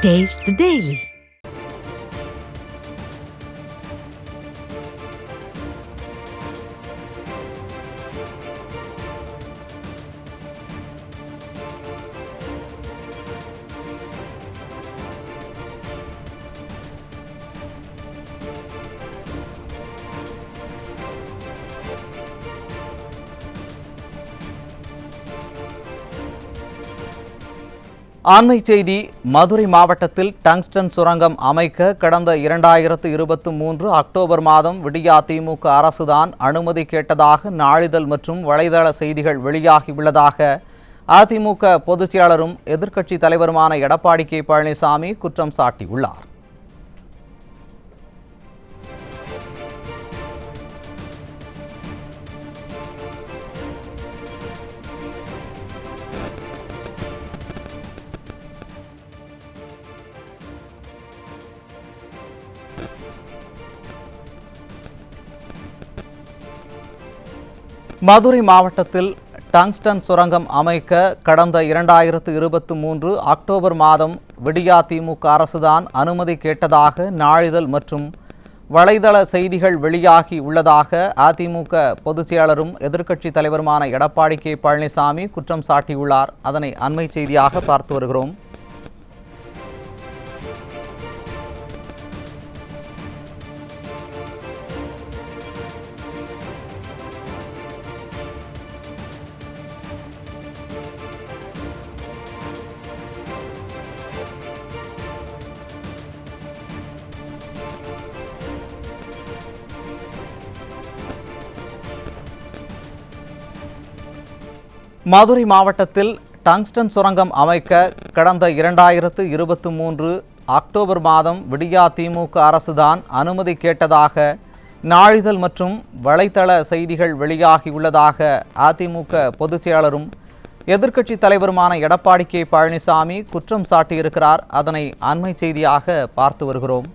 Taste the Daily. ஆண்மை செய்தி. மதுரை மாவட்டத்தில் டங்ஸ்டன் சுரங்கம் அமைக்க கடந்த 2023 அக்டோபர் மாதம் விடியா திமுக அரசுதான் அனுமதி கேட்டதாக நாளிதழ் மற்றும் வலைதள செய்திகள் வெளியாகியுள்ளதாக அதிமுக பொதுச் செயலாளரும் எதிர்க்கட்சி தலைவருமான எடப்பாடி கே பழனிசாமி குற்றம் சாட்டியுள்ளார். மதுரை மாவட்டத்தில் டங்ஸ்டன் சுரங்கம் அமைக்க கடந்த 2023 அக்டோபர் மாதம் விடியா திமுக அரசுதான் அனுமதி கேட்டதாக நாளிதழ் மற்றும் வலைதள செய்திகள் வெளியாகி உள்ளதாக அதிமுக பொதுச் செயலாளரும் எதிர்க்கட்சி தலைவருமான எடப்பாடி கே பழனிசாமி குற்றம் சாட்டியுள்ளார். அதனை அண்மை செய்தியாக பார்த்து வருகிறோம். மதுரை மாவட்டத்தில் டங்ஸ்டன் சுரங்கம் அமைக்க கடந்த 2023 அக்டோபர் மாதம் விடியா திமுக அரசுதான் அனுமதி கேட்டதாக நாளிதழ் மற்றும் வலைதள செய்திகள் வெளியாகியுள்ளதாக அதிமுக பொதுச் செயலாளரும் எதிர்க்கட்சி தலைவருமான எடப்பாடி கே பழனிசாமி குற்றம் சாட்டியிருக்கிறார். அதனை அண்மை செய்தியாக பார்த்து வருகிறோம்.